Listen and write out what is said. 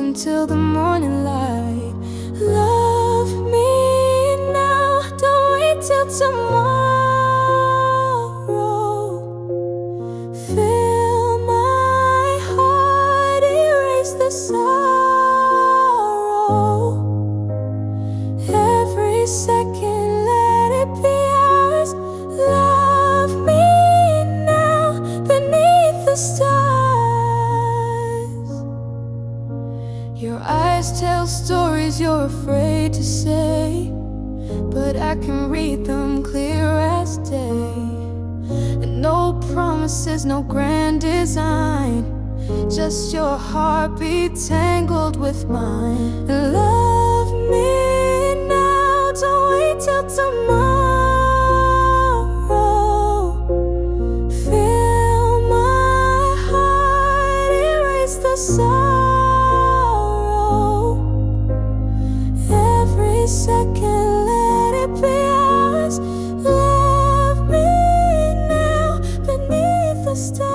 until the morning light. Love me now, don't wait till tomorrow. Fill my heart, erase the sorrow. Every second, let it be ours. Love me now, beneath the stars. Your eyes tell stories you're afraid to say, but I can read them clear as day. And no promises, no grand design, just your heartbeat tangled with mine. And love me now, don't wait till tomorrow. Fill my heart, erase the sorrow. Every second, let it be ours. Love me now, beneath the stars.